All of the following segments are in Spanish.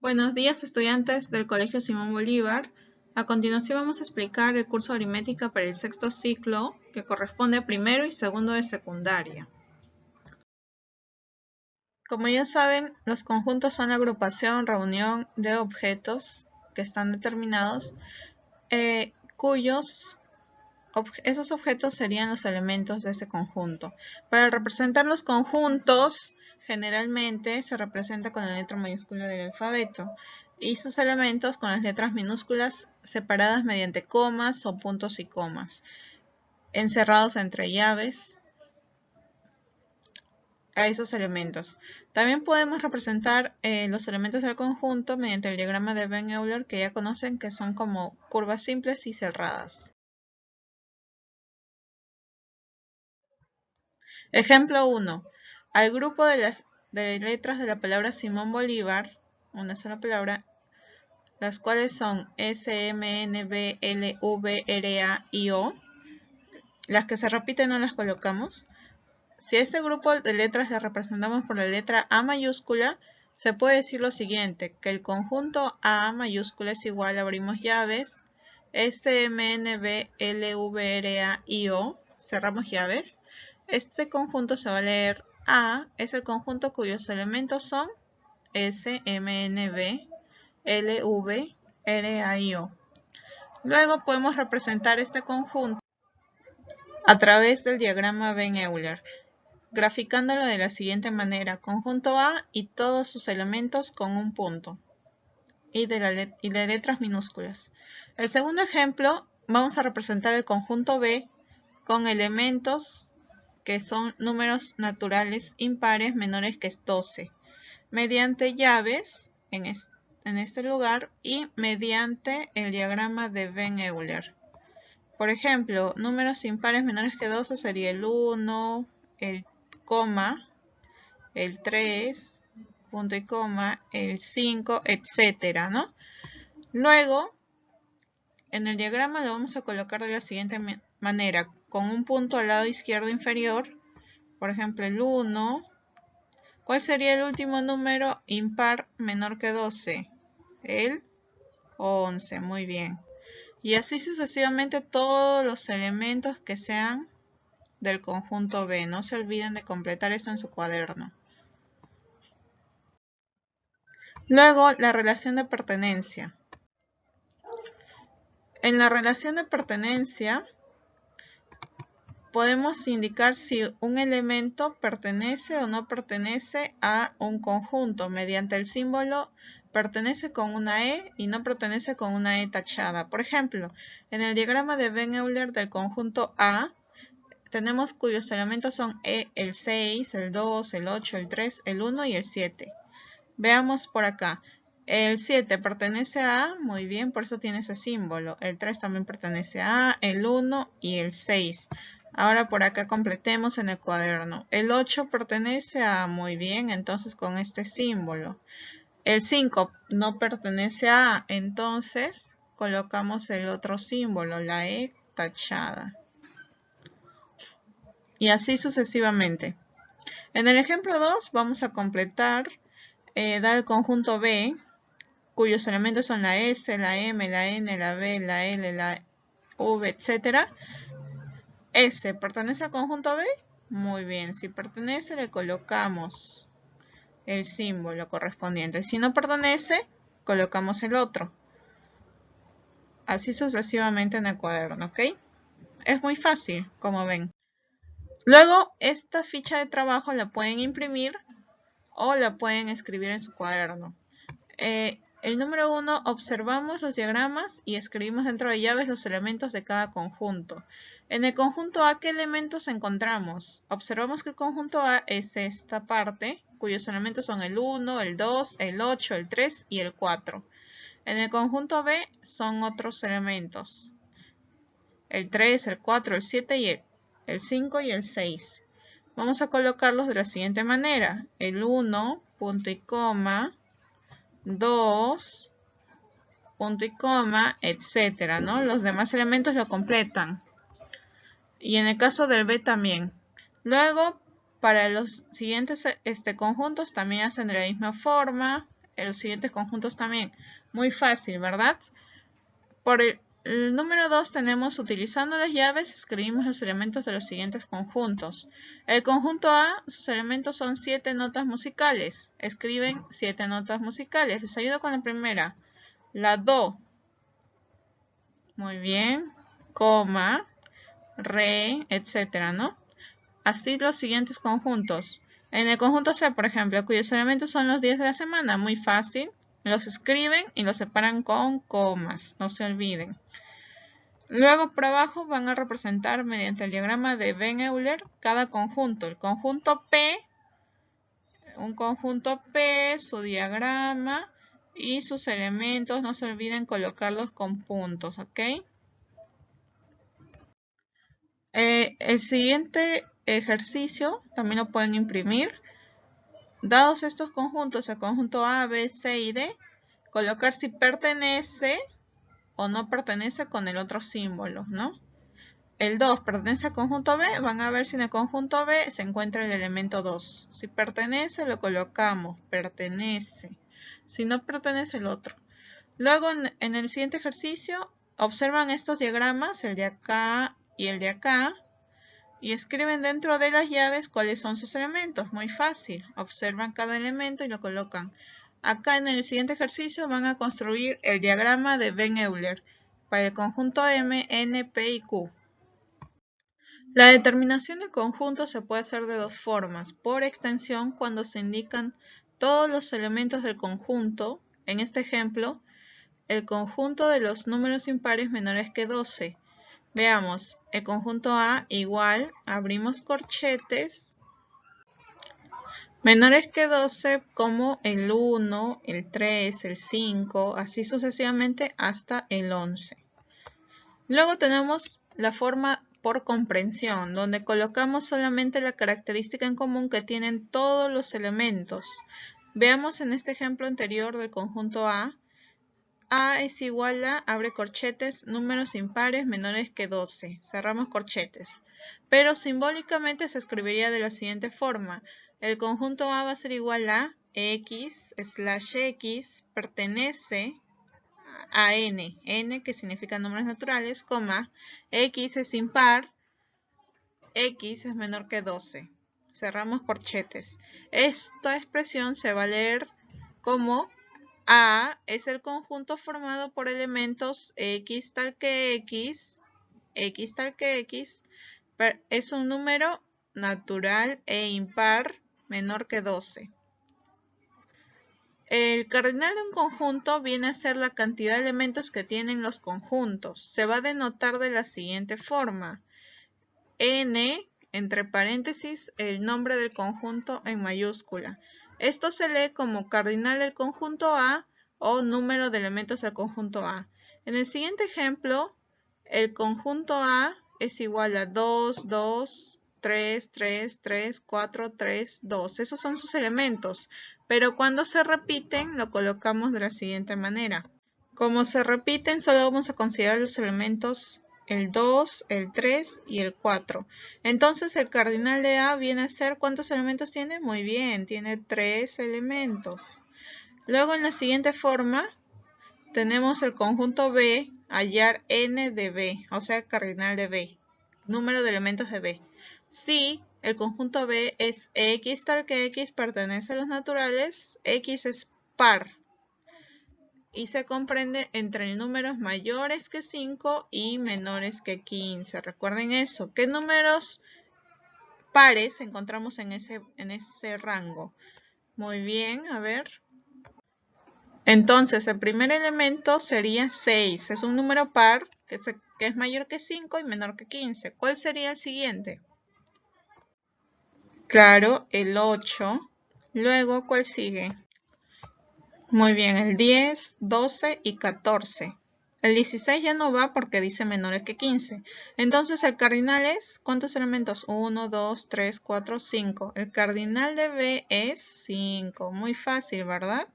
Buenos días, estudiantes del Colegio Simón Bolívar. A continuación vamos a explicar el curso de aritmética para el sexto ciclo, que corresponde a primero y segundo de secundaria. Como ya saben, los conjuntos son la agrupación, reunión de objetos que están determinados, esos objetos serían los elementos de este conjunto. Para representar los conjuntos, generalmente se representa con la letra mayúscula del alfabeto y sus elementos con las letras minúsculas separadas mediante comas o puntos y comas, encerrados entre llaves a esos elementos. También podemos representar los elementos del conjunto mediante el diagrama de Venn-Euler, que ya conocen, que son como curvas simples y cerradas. Ejemplo 1. Al grupo de las letras de la palabra Simón Bolívar, una sola palabra, las cuales son S, M, N, B, L, V, R, A y O. Las que se repiten no las colocamos. Si a este grupo de letras las representamos por la letra A mayúscula, se puede decir lo siguiente, que el conjunto A mayúscula es igual, abrimos llaves, S, M, N, B, L, V, R, A y O, cerramos llaves. Este conjunto se va a leer A, es el conjunto cuyos elementos son S, M, N, B, L, V, R, A y O. Luego podemos representar este conjunto a través del diagrama Venn-Euler, graficándolo de la siguiente manera: conjunto A y todos sus elementos con un punto y de letras minúsculas. El segundo ejemplo, vamos a representar el conjunto B con elementos que son números naturales impares menores que 12, mediante llaves en este lugar y mediante el diagrama de Venn-Euler. Por ejemplo, números impares menores que 12 sería el 1, el coma, el 3, punto y coma, el 5, etcétera, ¿no? Luego, en el diagrama lo vamos a colocar de la siguiente manera, con un punto al lado izquierdo inferior, por ejemplo el 1. ¿Cuál sería el último número impar menor que 12? El 11, muy bien. Y así sucesivamente todos los elementos que sean del conjunto B. No se olviden de completar eso en su cuaderno. Luego, la relación de pertenencia. En la relación de pertenencia podemos indicar si un elemento pertenece o no pertenece a un conjunto mediante el símbolo pertenece con una E y no pertenece con una E tachada. Por ejemplo, en el diagrama de Venn-Euler del conjunto A, tenemos cuyos elementos son E, el 6, el 2, el 8, el 3, el 1 y el 7. Veamos por acá. El 7 pertenece a A, muy bien, por eso tiene ese símbolo. El 3 también pertenece a A, el 1 y el 6. Ahora por acá completemos en el cuaderno. El 8 pertenece a A, muy bien, entonces con este símbolo. El 5 no pertenece a A, entonces colocamos el otro símbolo, la E tachada. Y así sucesivamente. En el ejemplo 2 vamos a completar, dar el conjunto B, cuyos elementos son la S, la M, la N, la B, la L, la V, etc. S, ¿pertenece al conjunto B? Muy bien, si pertenece le colocamos el símbolo correspondiente. Si no pertenece, colocamos el otro. Así sucesivamente en el cuaderno, ¿ok? Es muy fácil, como ven. Luego, esta ficha de trabajo la pueden imprimir o la pueden escribir en su cuaderno. El número 1, observamos los diagramas y escribimos dentro de llaves los elementos de cada conjunto. En el conjunto A, ¿qué elementos encontramos? Observamos que el conjunto A es esta parte, cuyos elementos son el 1, el 2, el 8, el 3 y el 4. En el conjunto B son otros elementos, el 3, el 4, el 7 y el 5 y el 6. Vamos a colocarlos de la siguiente manera. El 1, punto y coma, 2, punto y coma, etcétera, ¿no? Los demás elementos lo completan. Y en el caso del B también. Luego, para los siguientes conjuntos también hacen de la misma forma. los siguientes conjuntos también. Muy fácil, ¿verdad? Por el número 2 tenemos, utilizando las llaves, escribimos los elementos de los siguientes conjuntos. El conjunto A, sus elementos son 7 notas musicales. Escriben 7 notas musicales. Les ayudo con la primera. La Do. Muy bien. Coma, Re, etcétera, ¿no? Así los siguientes conjuntos. En el conjunto C, por ejemplo, cuyos elementos son los días de la semana, muy fácil. Los escriben y los separan con comas, no se olviden. Luego por abajo van a representar mediante el diagrama de Venn-Euler cada conjunto. El conjunto P, un conjunto P, su diagrama y sus elementos, no se olviden colocarlos con puntos, ¿ok? El siguiente ejercicio también lo pueden imprimir. Dados estos conjuntos, el conjunto A, B, C y D, colocar si pertenece o no pertenece con el otro símbolo, ¿no? El 2 pertenece al conjunto B, van a ver si en el conjunto B se encuentra el elemento 2. Si pertenece, lo colocamos, pertenece. Si no pertenece, el otro. Luego, en el siguiente ejercicio, observan estos diagramas, el de acá y el de acá, y escriben dentro de las llaves cuáles son sus elementos. Muy fácil. Observan cada elemento y lo colocan. Acá en el siguiente ejercicio van a construir el diagrama de Venn-Euler para el conjunto M, N, P y Q. La determinación de conjuntos se puede hacer de dos formas. Por extensión, cuando se indican todos los elementos del conjunto. En este ejemplo, el conjunto de los números impares menores que 12. Veamos, el conjunto A igual, abrimos corchetes, menores que 12 como el 1, el 3, el 5, así sucesivamente hasta el 11. Luego tenemos la forma por comprensión, donde colocamos solamente la característica en común que tienen todos los elementos. Veamos en este ejemplo anterior del conjunto A. A es igual a, abre corchetes, números impares menores que 12. Cerramos corchetes. Pero simbólicamente se escribiría de la siguiente forma. El conjunto A va a ser igual a x/x pertenece a n. N que significa números naturales, coma, x es impar, x es menor que 12. Cerramos corchetes. Esta expresión se va a leer como A es el conjunto formado por elementos x tal que x tal que x, es un número natural e impar menor que 12. El cardinal de un conjunto viene a ser la cantidad de elementos que tienen los conjuntos. Se va a denotar de la siguiente forma. N, entre paréntesis, el nombre del conjunto en mayúscula. Esto se lee como cardinal del conjunto A o número de elementos del conjunto A. En el siguiente ejemplo, el conjunto A es igual a 2, 2, 3, 3, 3, 4, 3, 2. Esos son sus elementos, pero cuando se repiten lo colocamos de la siguiente manera. Como se repiten, solo vamos a considerar los elementos el 2, el 3 y el 4. Entonces el cardinal de A viene a ser, ¿cuántos elementos tiene? Muy bien, tiene 3 elementos. Luego en la siguiente forma tenemos el conjunto B, hallar n de B, o sea, cardinal de B, número de elementos de B. Si el conjunto B es x tal que x pertenece a los naturales, x es par. Y se comprende entre números mayores que 5 y menores que 15. Recuerden eso. ¿Qué números pares encontramos en ese rango? Muy bien, a ver. Entonces, el primer elemento sería 6. Es un número par que es mayor que 5 y menor que 15. ¿Cuál sería el siguiente? Claro, el 8. Luego, ¿cuál sigue? Muy bien, el 10, 12 y 14. El 16 ya no va porque dice menores que 15. Entonces el cardinal es, ¿cuántos elementos? 1, 2, 3, 4, 5. El cardinal de B es 5. Muy fácil, ¿verdad?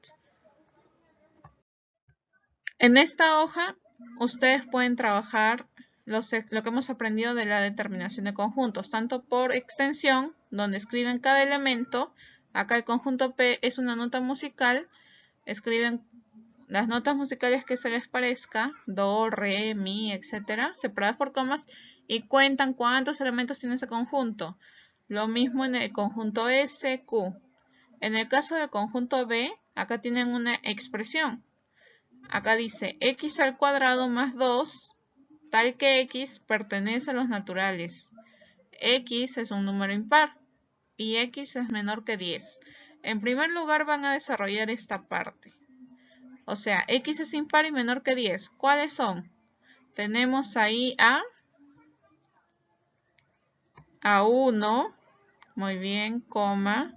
En esta hoja ustedes pueden trabajar lo que hemos aprendido de la determinación de conjuntos, tanto por extensión, donde escriben cada elemento. Acá el conjunto P es una nota musical. escriben las notas musicales que se les parezca, do, re, mi, etc., separadas por comas, y cuentan cuántos elementos tiene ese conjunto. Lo mismo en el conjunto S, Q. En el caso del conjunto B, acá tienen una expresión. Acá dice x al cuadrado más 2, tal que x pertenece a los naturales. X es un número impar y x es menor que 10. En primer lugar van a desarrollar esta parte. O sea, x es impar y menor que 10. ¿Cuáles son? Tenemos ahí a 1, muy bien, coma,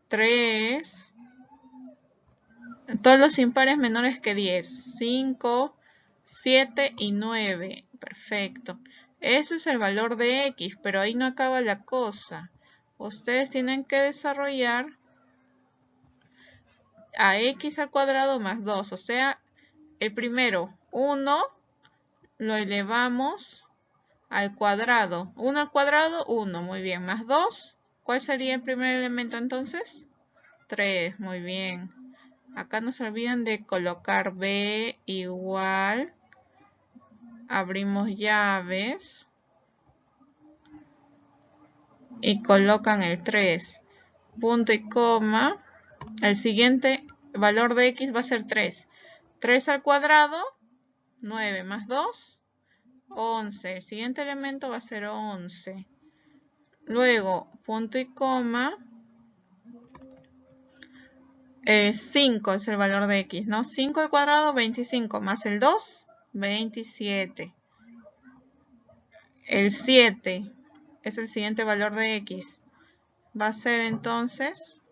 3, todos los impares menores que 10, 5, 7 y 9. Perfecto. Eso es el valor de x, pero ahí no acaba la cosa. Ustedes tienen que desarrollar a x al cuadrado más 2. O sea, el primero, 1, lo elevamos al cuadrado. 1 al cuadrado, 1. Muy bien. Más 2. ¿Cuál sería el primer elemento entonces? 3. Muy bien. Acá no se olviden de colocar b igual. Abrimos llaves. Y colocan el 3. Punto y coma. El siguiente valor de x va a ser 3. 3 al cuadrado, 9 más 2, 11. El siguiente elemento va a ser 11. Luego, punto y coma. 5 es el valor de x, ¿no? 5 al cuadrado, 25, más el 2, 27. El 7 es el siguiente valor de x. Va a ser entonces...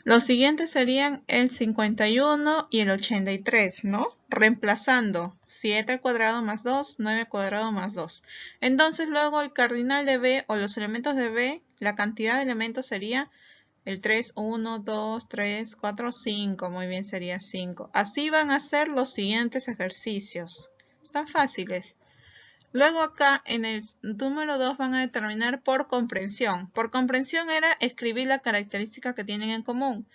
Los siguientes serían el 51 y el 83, ¿no? Reemplazando 7 al cuadrado más 2, 9 al cuadrado más 2. Entonces luego el cardinal de b o los elementos de b, la cantidad de elementos sería el 3, 1, 2, 3, 4, 5. Muy bien, sería 5. Así van a ser los siguientes ejercicios. Están fáciles. Luego acá en el número 2 van a determinar por comprensión. Por comprensión era escribir la característica que tienen en común.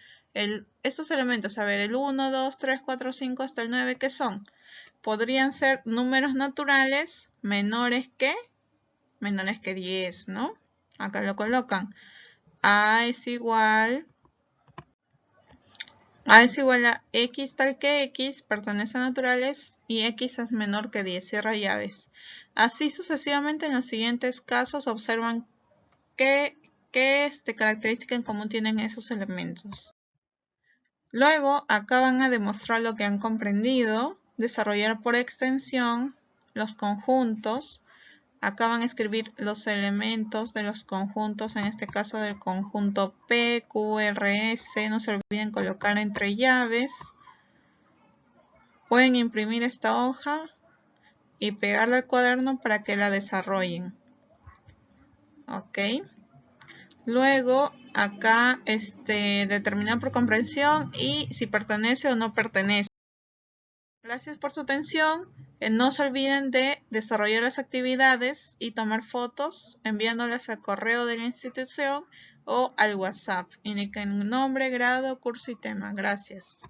Estos elementos, a ver, el 1, 2, 3, 4, 5 hasta el 9, ¿qué son? Podrían ser números naturales menores que 10, ¿no? Acá lo colocan. A es igual a x tal que x pertenece a naturales y x es menor que 10, cierra llaves. Así sucesivamente en los siguientes casos observan qué característica en común tienen esos elementos. Luego acá van a demostrar lo que han comprendido, desarrollar por extensión los conjuntos. Acá van a escribir los elementos de los conjuntos, en este caso del conjunto P, Q, R, S. No se olviden colocar entre llaves. Pueden imprimir esta hoja y pegarla al cuaderno para que la desarrollen. Ok. Luego acá determinar por comprensión y si pertenece o no pertenece. Gracias por su atención. No se olviden de desarrollar las actividades y tomar fotos enviándolas al correo de la institución o al WhatsApp. Indiquen nombre, grado, curso y tema. Gracias.